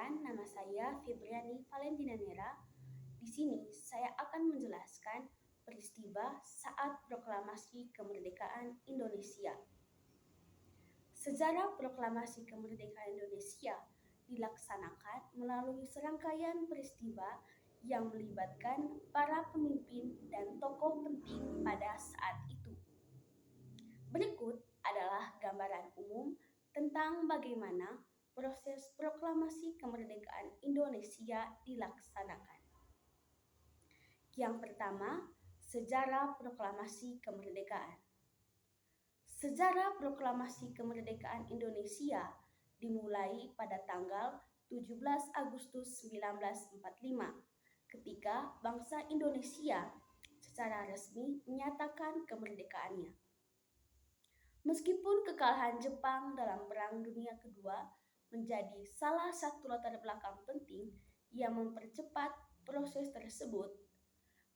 Perkenalkan, nama saya Febriani Valentina Nera. Di sini saya akan menjelaskan peristiwa saat proklamasi kemerdekaan Indonesia. Sejarah proklamasi kemerdekaan Indonesia dilaksanakan melalui serangkaian peristiwa yang melibatkan para pemimpin dan tokoh penting pada saat itu. Berikut adalah gambaran umum tentang bagaimana proses proklamasi kemerdekaan Indonesia dilaksanakan. Yang pertama, sejarah proklamasi kemerdekaan. Sejarah proklamasi kemerdekaan Indonesia dimulai pada tanggal 17 Agustus 1945 ketika bangsa Indonesia secara resmi menyatakan kemerdekaannya. Meskipun kekalahan Jepang dalam Perang Dunia Kedua menjadi salah satu latar belakang penting yang mempercepat proses tersebut,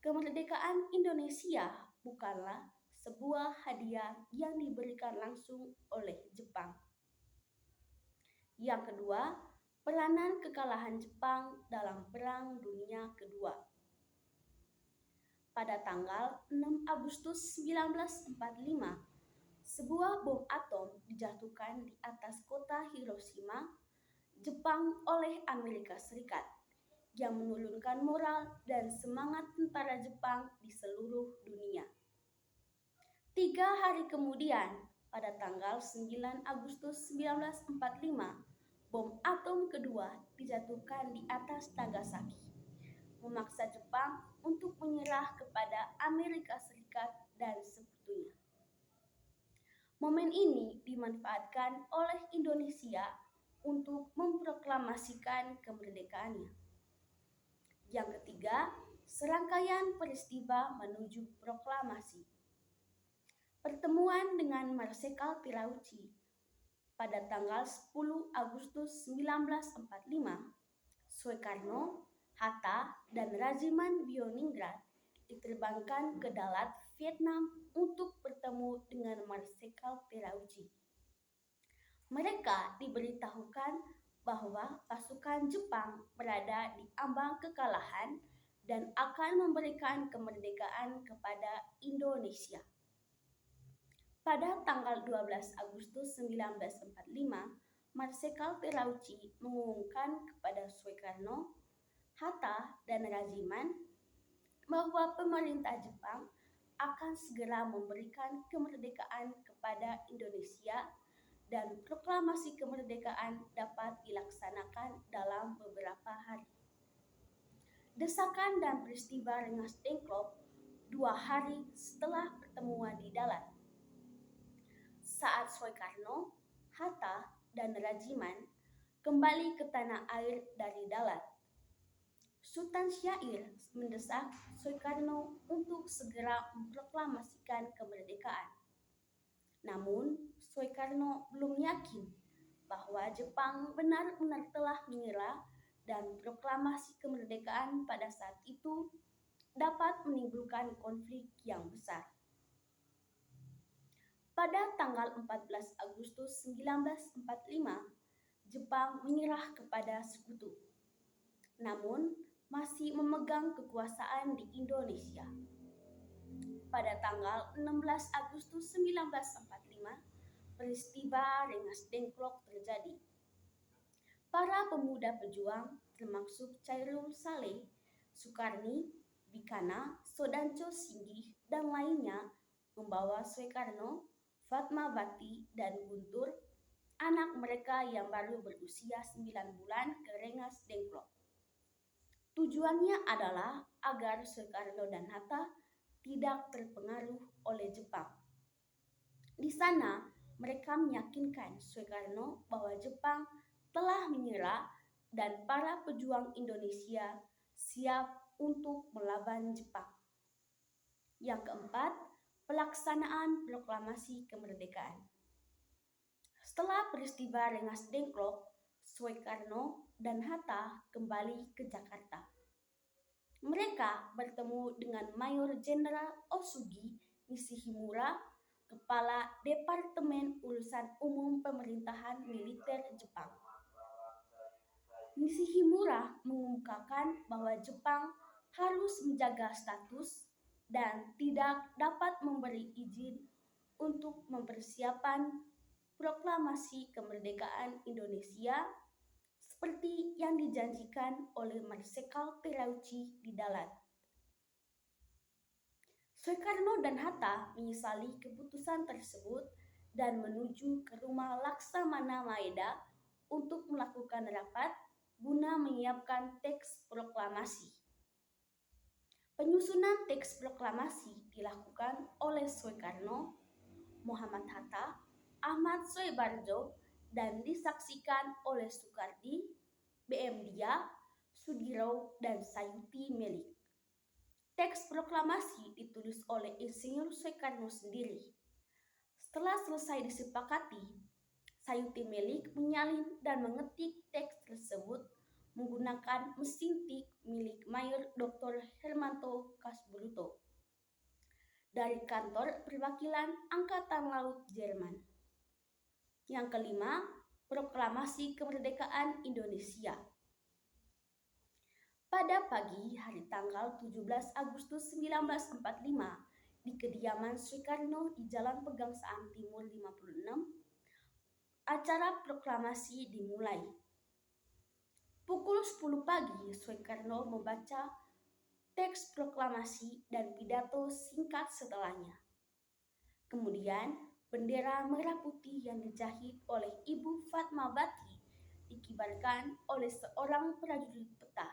kemerdekaan Indonesia bukanlah sebuah hadiah yang diberikan langsung oleh Jepang. Yang kedua, peranan kekalahan Jepang dalam Perang Dunia Kedua. Pada tanggal 6 Agustus 1945, sebuah bom atom dijatuhkan di atas kota Hiroshima, Jepang oleh Amerika Serikat yang menurunkan moral dan semangat tentara Jepang di seluruh dunia. 3 hari kemudian, pada tanggal 9 Agustus 1945, bom atom kedua dijatuhkan di atas Nagasaki, memaksa Jepang untuk menyerah kepada Amerika Serikat dan sekutunya. Momen ini dimanfaatkan oleh Indonesia untuk memproklamasikan kemerdekaannya. Yang ketiga, serangkaian peristiwa menuju proklamasi. Pertemuan dengan Marsekal Terauchi pada tanggal 10 Agustus 1945, Soekarno, Hatta, dan Regimen Bioningrad diterbangkan ke Dalat, Vietnam untuk bertemu dengan Marsekal Terauchi. Mereka diberitahukan bahwa pasukan Jepang berada di ambang kekalahan dan akan memberikan kemerdekaan kepada Indonesia. Pada tanggal 12 Agustus 1945, Marsekal Terauchi mengumumkan kepada Soekarno, Hatta, dan Regimen bahwa pemerintah Jepang akan segera memberikan kemerdekaan kepada Indonesia dan proklamasi kemerdekaan dapat dilaksanakan dalam beberapa hari. Desakan dan peristiwa Rengas Dengklok 2 hari setelah pertemuan di Dalat. Saat Soekarno, Hatta, dan Regimen kembali ke tanah air dari Dalat, Sultan Syair mendesak Soekarno untuk segera memproklamasikan kemerdekaan. Namun, Soekarno belum yakin bahwa Jepang benar-benar telah menyerah dan proklamasi kemerdekaan pada saat itu dapat menimbulkan konflik yang besar. Pada tanggal 14 Agustus 1945, Jepang menyerah kepada sekutu. Namun, masih memegang kekuasaan di Indonesia. Pada tanggal 16 Agustus 1945, peristiwa Rengas Dengklok terjadi. Para pemuda pejuang termasuk Chairul Saleh, Sukarni, Bikana, Sodanco Singgih, dan lainnya membawa Soekarno, Fatmawati, dan Guntur, anak mereka yang baru berusia 9 bulan, ke Rengas Dengklok. Tujuannya adalah agar Soekarno dan Hatta tidak terpengaruh oleh Jepang. Di sana, mereka meyakinkan Soekarno bahwa Jepang telah menyerah dan para pejuang Indonesia siap untuk melawan Jepang. Yang keempat, pelaksanaan proklamasi kemerdekaan. Setelah peristiwa Rengas Dengklok, Soekarno dan Hatta kembali ke Jakarta. Mereka bertemu dengan Mayor Jenderal Osugi Nishimura, Kepala Departemen Urusan Umum Pemerintahan Militer Jepang. Nishimura mengemukakan bahwa Jepang harus menjaga status dan tidak dapat memberi izin untuk mempersiapkan proklamasi kemerdekaan Indonesia seperti yang dijanjikan oleh Marsikal Terauchi di Dalat. Soekarno dan Hatta menyesali keputusan tersebut dan menuju ke rumah Laksamana Maeda untuk melakukan rapat guna menyiapkan teks proklamasi. Penyusunan teks proklamasi dilakukan oleh Soekarno, Muhammad Hatta, Ahmad Soebarjo, dan disaksikan oleh Soekardi, B.M. Dia, Sudiro, dan Sayuti Melik. Teks proklamasi ditulis oleh Insinyur Soekarno sendiri. Setelah selesai disepakati, Sayuti Melik menyalin dan mengetik teks tersebut menggunakan mesin tik milik Mayor Dr. Hermanto Kasbruto dari kantor perwakilan Angkatan Laut Jerman. Yang kelima, proklamasi kemerdekaan Indonesia. Pada pagi hari tanggal 17 Agustus 1945 di kediaman Soekarno di Jalan Pegangsaan Timur 56, acara proklamasi dimulai. Pukul 10 pagi, Soekarno membaca teks proklamasi dan pidato singkat setelahnya. Kemudian, bendera merah putih yang dijahit oleh Ibu Fatmawati dikibarkan oleh seorang prajurit peta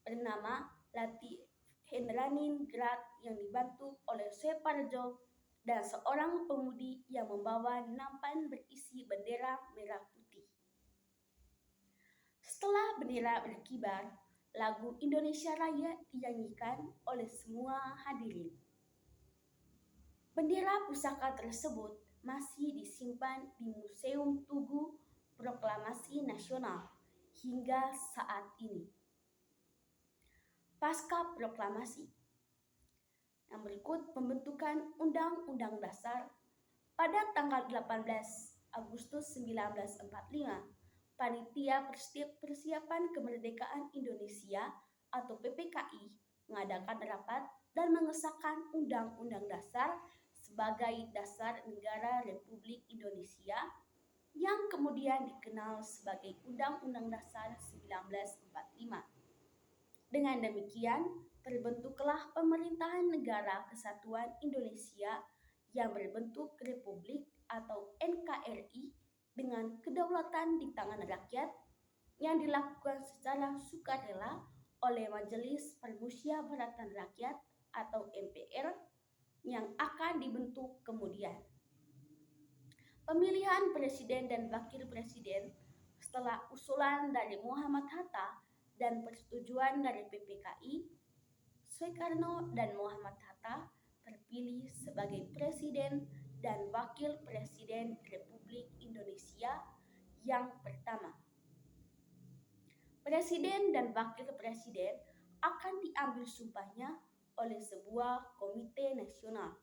bernama Latif Hendraningrat yang dibantu oleh Soeparjo dan seorang pemudi yang membawa nampan berisi bendera merah putih. Setelah bendera berkibar, lagu Indonesia Raya dinyanyikan oleh semua hadirin. Bendera pusaka tersebut masih disimpan di Museum Tugu Proklamasi Nasional hingga saat ini. Pasca proklamasi. Yang berikut pembentukan Undang-Undang Dasar pada tanggal 18 Agustus 1945. Panitia Persiapan Kemerdekaan Indonesia atau PPKI mengadakan rapat dan mengesahkan Undang-Undang Dasar sebagai dasar negara Republik Indonesia yang kemudian dikenal sebagai Undang-Undang Dasar 1945. Dengan demikian, terbentuklah Pemerintahan Negara Kesatuan Indonesia yang berbentuk Republik atau NKRI dengan kedaulatan di tangan rakyat yang dilakukan secara sukarela oleh Majelis Permusyawaratan Rakyat atau MPR yang akan dibentuk kemudian. Pemilihan presiden dan wakil presiden setelah usulan dari Muhammad Hatta dan persetujuan dari PPKI, Soekarno dan Muhammad Hatta terpilih sebagai Presiden dan Wakil Presiden Republik Indonesia yang pertama. Presiden dan Wakil Presiden akan diambil sumpahnya oleh sebuah komite nasional.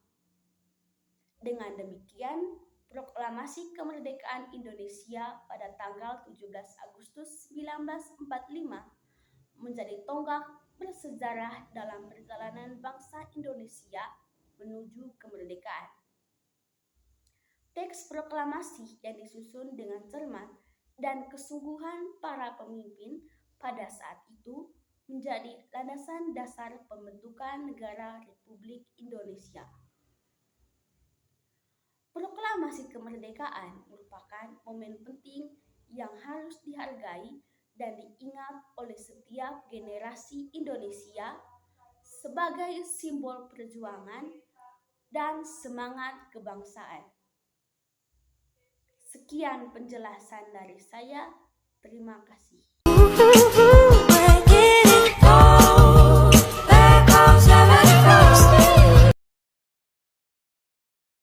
Dengan demikian, proklamasi kemerdekaan Indonesia pada tanggal 17 Agustus 1945 menjadi tonggak bersejarah dalam perjalanan bangsa Indonesia menuju kemerdekaan. Teks proklamasi yang disusun dengan cermat dan kesungguhan para pemimpin pada saat itu menjadi landasan dasar pembentukan negara Republik Indonesia. Proklamasi kemerdekaan merupakan momen penting yang harus dihargai dan diingat oleh setiap generasi Indonesia sebagai simbol perjuangan dan semangat kebangsaan. Sekian penjelasan dari saya. Terima kasih.